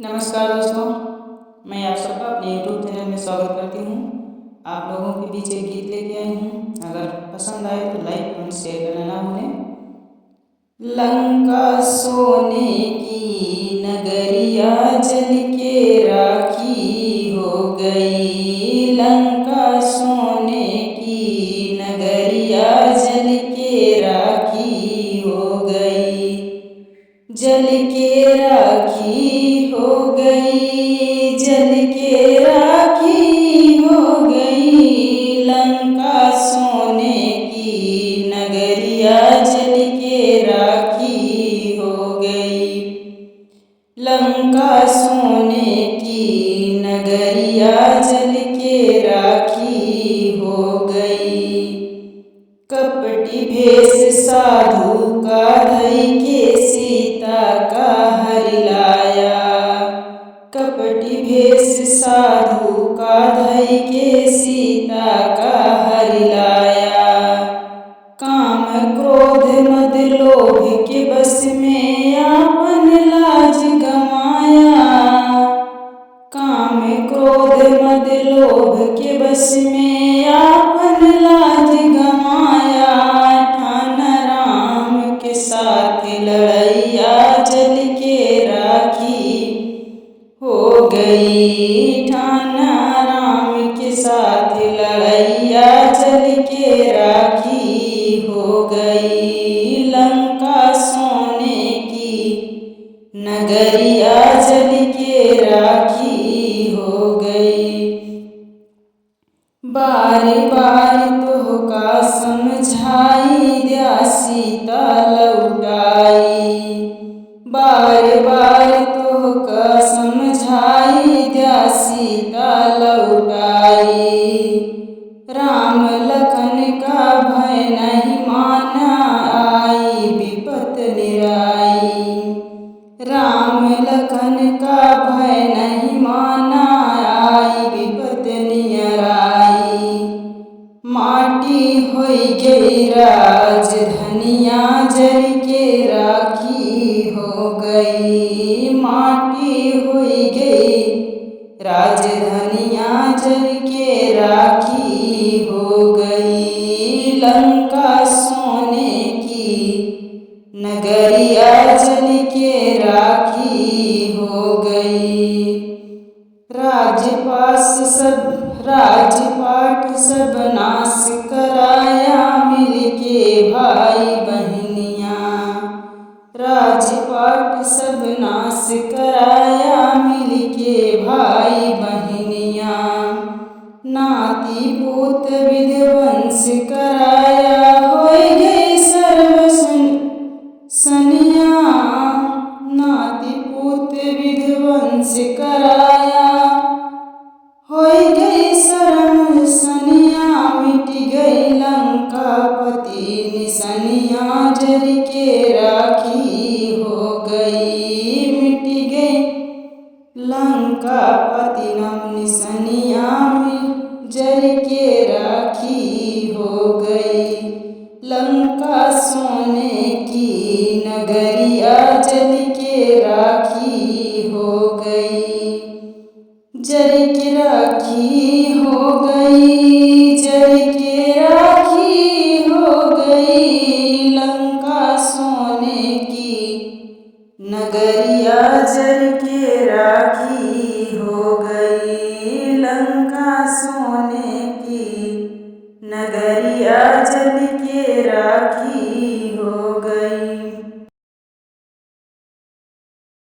नमस्कार दोस्तों, मैं आप सबका अपने यूट्यूब चैनल में स्वागत करती हूँ। आप लोगों के बीच एक गीत लेके आई हूँ। अगर पसंद आए तो लाइक कमेंट शेयर करना ना भूलें। लंका सोने की नगरिया जल के राखी हो गई। लंका सोने की नगरिया जल के राखी हो गई। जल के राखी हो गई, जल के राखी हो गई। लंका सोने की नगरिया जल के राखी हो गई। लंका सोने की नगरिया जल के राखी हो गई। कपटी भेष साधु का धई के सीता का हर लाया। कपटी भेष साधु का धई के सीता का हर लाया। काम क्रोध मद लोभ के बस में आपन लाज गमाया। काम क्रोध मद लोभ के बस में आपन लाज गमाया। ठान राम के साथ लड़ैया जल के राखी हो गई। ठान राम के साथ लड़ैया जल के राखी हो गई। लंका सोने की नगरिया जल के राखी हो गई। बार बार तोहका समझाई द्या सीता लौटाई। बार बार तोहका समझाई द्या सीता लौटाई। राम लखन का भय नहीं माना आई विपत निराई। राम लखन का भय नहीं माना आई विपत निराई। माटी होई गई राजधनिया जल के राखी हो गई। माटी होई गई राजधनिया जल के राखी हो गई। लंका सोने की नगरिया जल के राखी हो गई। राजपाट सब नाश कराया मिलके भाई बहनिया। राजपाट सब नाश कराया मिलके भाई बहनिया। नाती पोत विध्वंस कराया होई गई सर्व सनिया। नाती पोत विध्वंस कराया होई गई शरण सनिया। मिट गई लंका पति निसनिया जल के राखी हो गई। मिट गई लंका पति नम निसनिया जल के राखी हो गई। लंका सोने की नगरिया जल के राखी हो गई। जल के राखी हो गई, जल के राखी हो गई। लंका सोने की नगरिया जल के राखी हो गई। लंका सोने की नगरिया